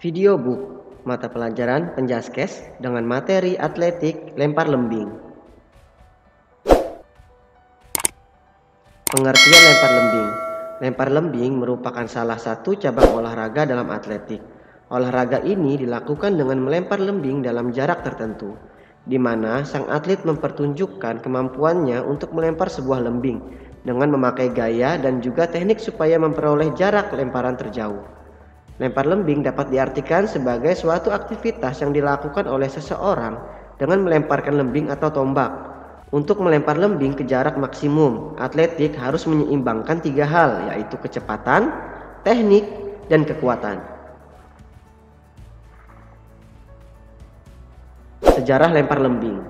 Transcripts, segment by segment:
Video book, mata pelajaran Penjaskes dengan materi atletik lempar lembing. Pengertian lempar lembing. Lempar lembing merupakan salah satu cabang olahraga dalam atletik. Olahraga ini dilakukan dengan melempar lembing dalam jarak tertentu, di mana sang atlet mempertunjukkan kemampuannya untuk melempar sebuah lembing dengan memakai gaya dan juga teknik supaya memperoleh jarak lemparan terjauh. Lempar lembing dapat diartikan sebagai suatu aktivitas yang dilakukan oleh seseorang dengan melemparkan lembing atau tombak. Untuk melempar lembing ke jarak maksimum, atletik harus menyeimbangkan tiga hal, yaitu kecepatan, teknik, dan kekuatan. Sejarah lempar lembing.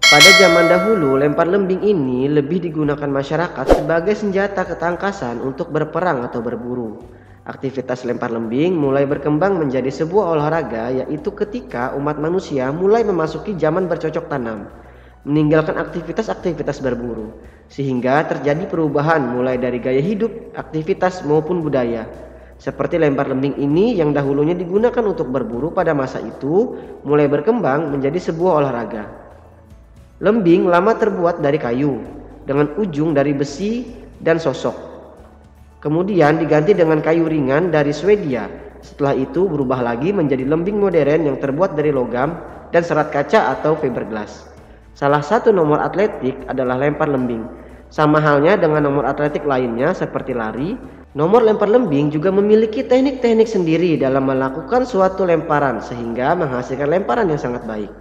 Pada zaman dahulu, lempar lembing ini lebih digunakan masyarakat sebagai senjata ketangkasan untuk berperang atau berburu. Aktivitas lempar lembing mulai berkembang menjadi sebuah olahraga, yaitu ketika umat manusia mulai memasuki zaman bercocok tanam, meninggalkan aktivitas-aktivitas berburu, sehingga terjadi perubahan mulai dari gaya hidup, aktivitas maupun budaya. Seperti lempar lembing ini yang dahulunya digunakan untuk berburu pada masa itu, mulai berkembang menjadi sebuah olahraga. Lembing lama terbuat dari kayu, dengan ujung dari besi dan sosok. Kemudian diganti dengan kayu ringan dari Swedia. Setelah itu berubah lagi menjadi lembing modern yang terbuat dari logam dan serat kaca atau fiberglass. Salah satu nomor atletik adalah lempar lembing. Sama halnya dengan nomor atletik lainnya seperti lari, nomor lempar lembing juga memiliki teknik-teknik sendiri dalam melakukan suatu lemparan sehingga menghasilkan lemparan yang sangat baik.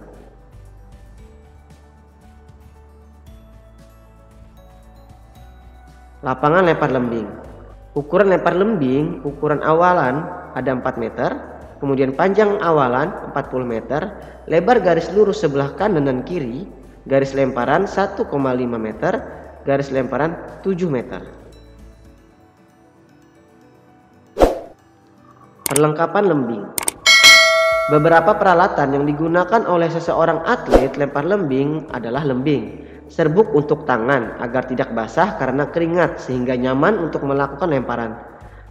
Lapangan lempar lembing. Ukuran lempar lembing, ukuran awalan ada 4 meter, kemudian panjang awalan 40 meter, lebar garis lurus sebelah kanan dan kiri, garis lemparan 1,5 meter, garis lemparan 7 meter. Perlengkapan lembing. Beberapa peralatan yang digunakan oleh seseorang atlet lempar lembing adalah lembing, serbuk untuk tangan agar tidak basah karena keringat sehingga nyaman untuk melakukan lemparan,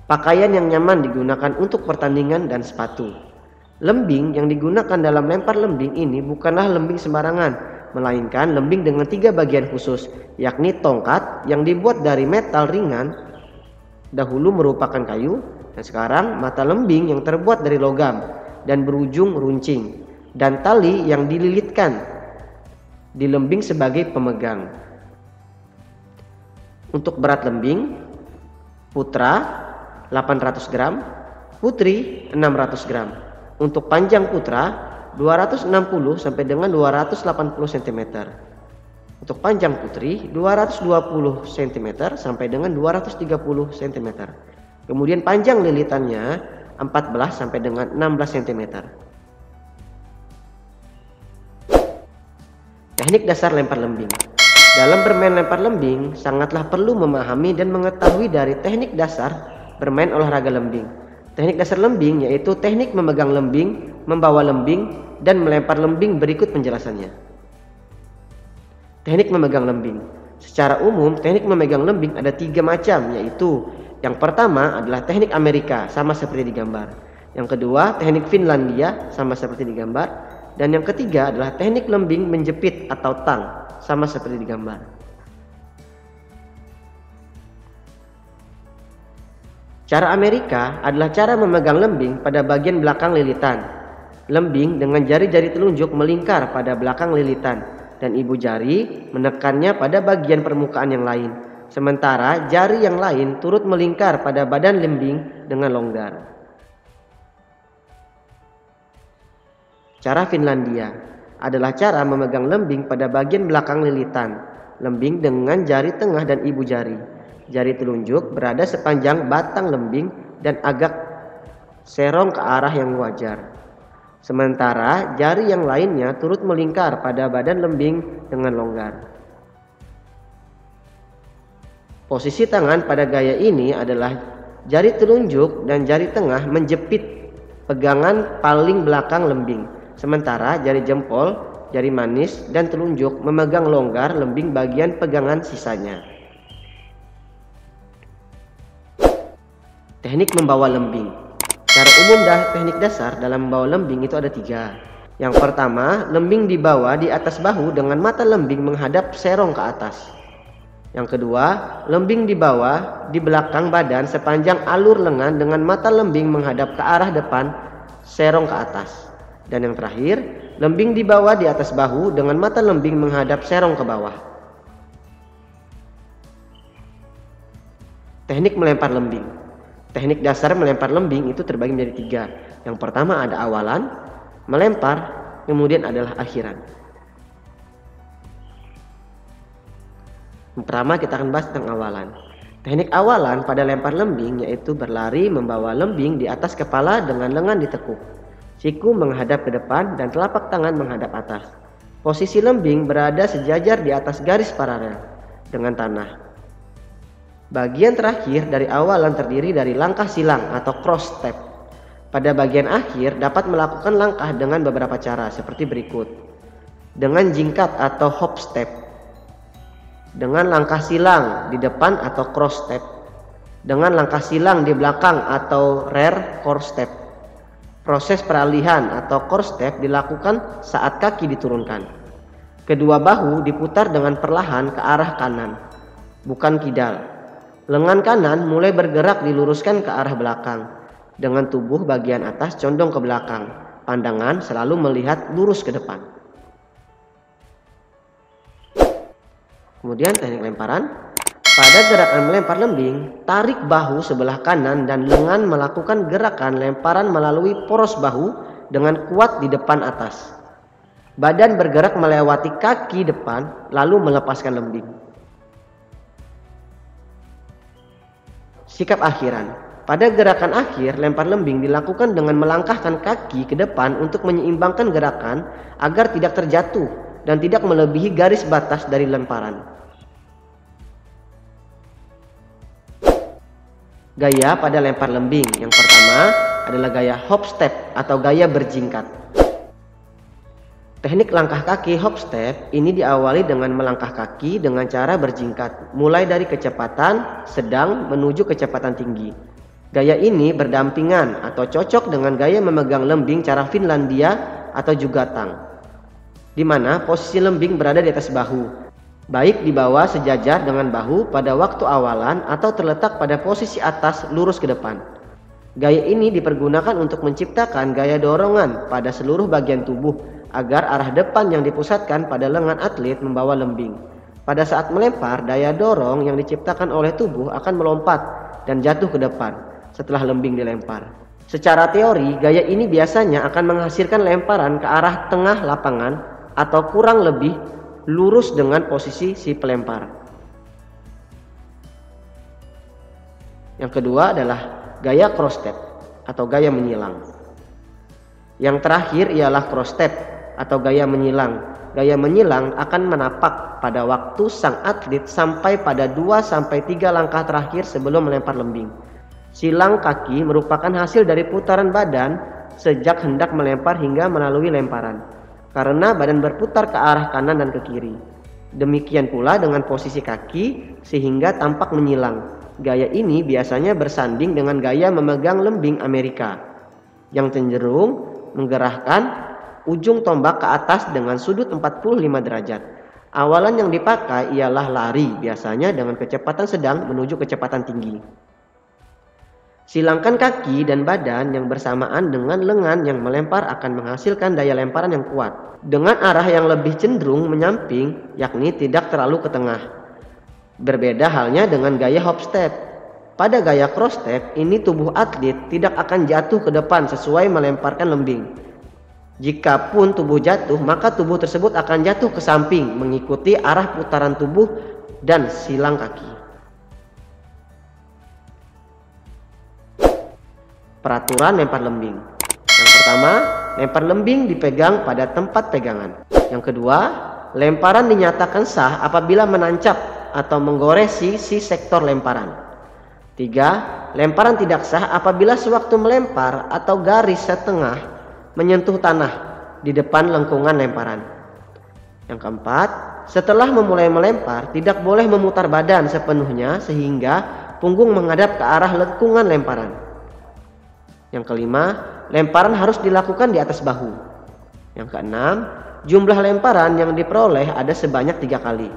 pakaian yang nyaman digunakan untuk pertandingan, dan sepatu. Lembing yang digunakan dalam lempar lembing ini bukanlah lembing sembarangan, melainkan lembing dengan 3 bagian khusus, yakni tongkat yang dibuat dari metal ringan, dahulu merupakan kayu, dan sekarang mata lembing yang terbuat dari logam dan berujung runcing, dan tali yang dililitkan di lembing sebagai pemegang. Untuk berat lembing, putra 800 gram, putri 600 gram. Untuk panjang putra 260 sampai dengan 280 cm. Untuk panjang putri 220 cm sampai dengan 230 cm. Kemudian panjang lilitannya 14 sampai dengan 16 cm. Teknik dasar lempar lembing. Dalam bermain lempar lembing, sangatlah perlu memahami dan mengetahui dari teknik dasar bermain olahraga lembing. Teknik dasar lembing yaitu teknik memegang lembing, membawa lembing, dan melempar lembing. Berikut penjelasannya. Teknik memegang lembing. Secara umum, teknik memegang lembing ada 3 macam, yaitu yang pertama adalah teknik Amerika, sama seperti di gambar. Yang kedua, teknik Finlandia, sama seperti di gambar. Dan yang ketiga adalah teknik lembing menjepit atau tang, sama seperti di gambar. Cara Amerika adalah cara memegang lembing pada bagian belakang lilitan. Lembing dengan jari-jari telunjuk melingkar pada belakang lilitan dan ibu jari menekannya pada bagian permukaan yang lain. Sementara jari yang lain turut melingkar pada badan lembing dengan longgar. Cara Finlandia adalah cara memegang lembing pada bagian belakang lilitan. Lembing dengan jari tengah dan ibu jari. Jari telunjuk berada sepanjang batang lembing dan agak serong ke arah yang wajar. Sementara jari yang lainnya turut melingkar pada badan lembing dengan longgar. Posisi tangan pada gaya ini adalah jari telunjuk dan jari tengah menjepit pegangan paling belakang lembing. Sementara jari jempol, jari manis, dan telunjuk memegang longgar lembing bagian pegangan sisanya. Teknik membawa lembing. Cara umum teknik dasar dalam membawa lembing itu ada 3. Yang pertama, lembing dibawa di atas bahu dengan mata lembing menghadap serong ke atas. Yang kedua, lembing dibawa di belakang badan sepanjang alur lengan dengan mata lembing menghadap ke arah depan, serong ke atas. Dan yang terakhir, lembing dibawa di atas bahu dengan mata lembing menghadap serong ke bawah. Teknik melempar lembing. Teknik dasar melempar lembing itu terbagi menjadi 3. Yang pertama ada awalan, melempar, kemudian adalah akhiran. Yang pertama kita akan bahas tentang awalan. Teknik awalan pada lempar lembing yaitu berlari membawa lembing di atas kepala dengan lengan ditekuk, siku menghadap ke depan dan telapak tangan menghadap atas. Posisi lembing berada sejajar di atas garis paralel dengan tanah. Bagian terakhir dari awalan terdiri dari langkah silang atau cross step. Pada bagian akhir dapat melakukan langkah dengan beberapa cara seperti berikut. Dengan jingkat atau hop step. Dengan langkah silang di depan atau cross step. Dengan langkah silang di belakang atau rear core step. Proses peralihan atau core step dilakukan saat kaki diturunkan. Kedua bahu diputar dengan perlahan ke arah kanan, bukan kidal. Lengan kanan mulai bergerak diluruskan ke arah belakang, dengan tubuh bagian atas condong ke belakang. Pandangan selalu melihat lurus ke depan. Kemudian teknik lemparan. Pada gerakan melempar lembing, tarik bahu sebelah kanan dan lengan melakukan gerakan lemparan melalui poros bahu dengan kuat di depan atas. Badan bergerak melewati kaki depan lalu melepaskan lembing. Sikap akhiran. Pada gerakan akhir, lempar lembing dilakukan dengan melangkahkan kaki ke depan untuk menyeimbangkan gerakan agar tidak terjatuh dan tidak melebihi garis batas dari lemparan. Gaya pada lempar lembing. Yang pertama adalah gaya hop step atau gaya berjingkat. Teknik langkah kaki hop step ini diawali dengan melangkah kaki dengan cara berjingkat, mulai dari kecepatan sedang menuju kecepatan tinggi. Gaya ini berdampingan atau cocok dengan gaya memegang lembing cara Finlandia atau jugatang, di mana posisi lembing berada di atas bahu, baik di bawah sejajar dengan bahu pada waktu awalan atau terletak pada posisi atas lurus ke depan. Gaya ini dipergunakan untuk menciptakan gaya dorongan pada seluruh bagian tubuh agar arah depan yang dipusatkan pada lengan atlet membawa lembing. Pada saat melempar, daya dorong yang diciptakan oleh tubuh akan melompat dan jatuh ke depan setelah lembing dilempar. Secara teori, gaya ini biasanya akan menghasilkan lemparan ke arah tengah lapangan atau kurang lebih lurus dengan posisi si pelempar. Yang kedua adalah gaya cross step atau gaya menyilang. Yang terakhir ialah cross step atau gaya menyilang. Gaya menyilang akan menapak pada waktu sang atlet sampai pada 2-3 langkah terakhir sebelum melempar lembing. Silang kaki merupakan hasil dari putaran badan sejak hendak melempar hingga melalui lemparan, karena badan berputar ke arah kanan dan ke kiri. Demikian pula dengan posisi kaki sehingga tampak menyilang. Gaya ini biasanya bersanding dengan gaya memegang lembing Amerika yang cenderung menggerakkan ujung tombak ke atas dengan sudut 45 derajat. Awalan yang dipakai ialah lari, biasanya dengan kecepatan sedang menuju kecepatan tinggi. Silangkan kaki dan badan yang bersamaan dengan lengan yang melempar akan menghasilkan daya lemparan yang kuat, dengan arah yang lebih cenderung menyamping, yakni tidak terlalu ke tengah. Berbeda halnya dengan gaya hop step. Pada gaya cross step ini tubuh atlet tidak akan jatuh ke depan sesuai melemparkan lembing. Jikapun tubuh jatuh, maka tubuh tersebut akan jatuh ke samping mengikuti arah putaran tubuh dan silang kaki. Peraturan lempar lembing. Yang pertama, lempar lembing dipegang pada tempat pegangan. Yang kedua, lemparan dinyatakan sah apabila menancap atau menggoresi si sektor lemparan. 3. Lemparan tidak sah apabila sewaktu melempar atau garis setengah menyentuh tanah di depan lengkungan lemparan. Yang keempat, setelah memulai melempar tidak boleh memutar badan sepenuhnya sehingga punggung menghadap ke arah lengkungan lemparan. Yang kelima, lemparan harus dilakukan di atas bahu. Yang keenam, jumlah lemparan yang diperoleh ada sebanyak 3 kali.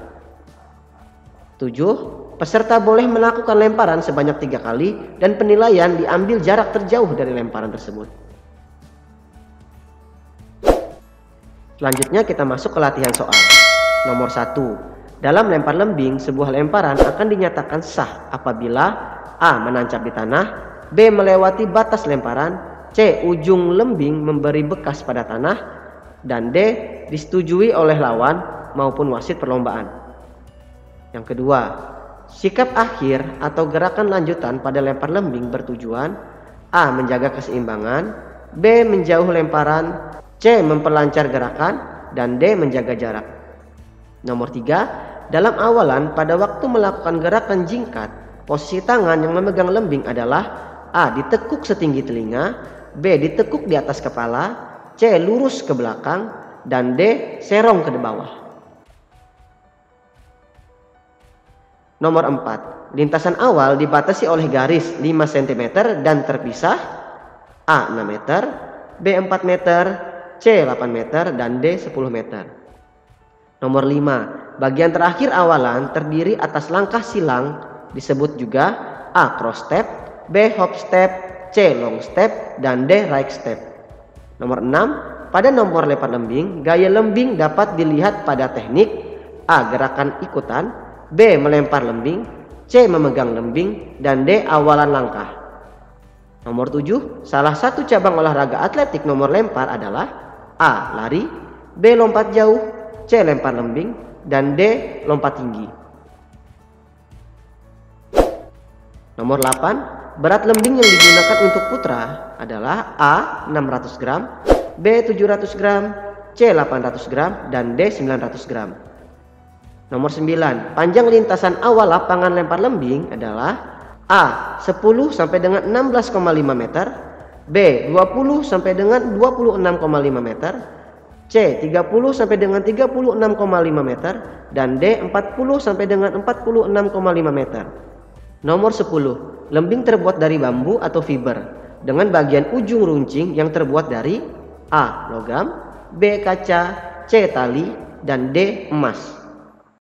7. Peserta boleh melakukan lemparan sebanyak 3 kali dan penilaian diambil jarak terjauh dari lemparan tersebut. Selanjutnya kita masuk ke latihan soal. Nomor 1. Dalam lempar lembing, sebuah lemparan akan dinyatakan sah apabila A. Menancap di tanah, B. Melewati batas lemparan, C. Ujung lembing memberi bekas pada tanah, dan D. Disetujui oleh lawan maupun wasit perlombaan. Yang kedua, sikap akhir atau gerakan lanjutan pada lempar lembing bertujuan A. Menjaga keseimbangan, B. Menjauh lemparan, C. Memperlancar gerakan, dan D. Menjaga jarak. Nomor 3, dalam awalan pada waktu melakukan gerakan jingkat, posisi tangan yang memegang lembing adalah A. Ditekuk setinggi telinga, B. Ditekuk di atas kepala, C. Lurus ke belakang, dan D. Serong ke bawah. Nomor 4. Lintasan awal dibatasi oleh garis 5 cm dan terpisah A. 6 meter, B. 4 meter, C. 8 meter, dan D. 10 meter. Nomor 5. Bagian terakhir awalan terdiri atas langkah silang, disebut juga A. Cross step, B. Hop step, C. Long step, dan D. Right step. Nomor 6. Pada nomor lempar lembing, gaya lembing dapat dilihat pada teknik A. Gerakan ikutan, B. Melempar lembing, C. Memegang lembing, dan D. Awalan langkah. Nomor 7. Salah satu cabang olahraga atletik nomor lempar adalah A. Lari, B. Lompat jauh, C. Lempar lembing, dan D. Lompat tinggi. Nomor 8. Berat lembing yang digunakan untuk putra adalah A. 600 gram, B. 700 gram, C. 800 gram, dan D. 900 gram. Nomor 9. Panjang lintasan awal lapangan lempar lembing adalah A. 10 sampai dengan 16,5 meter, B. 20 sampai dengan 26,5 meter, C. 30 sampai dengan 36,5 meter, dan D. 40 sampai dengan 46,5 meter. Nomor 10. Lembing terbuat dari bambu atau fiber dengan bagian ujung runcing yang terbuat dari A. Logam, B. Kaca, C. Tali, dan D. Emas.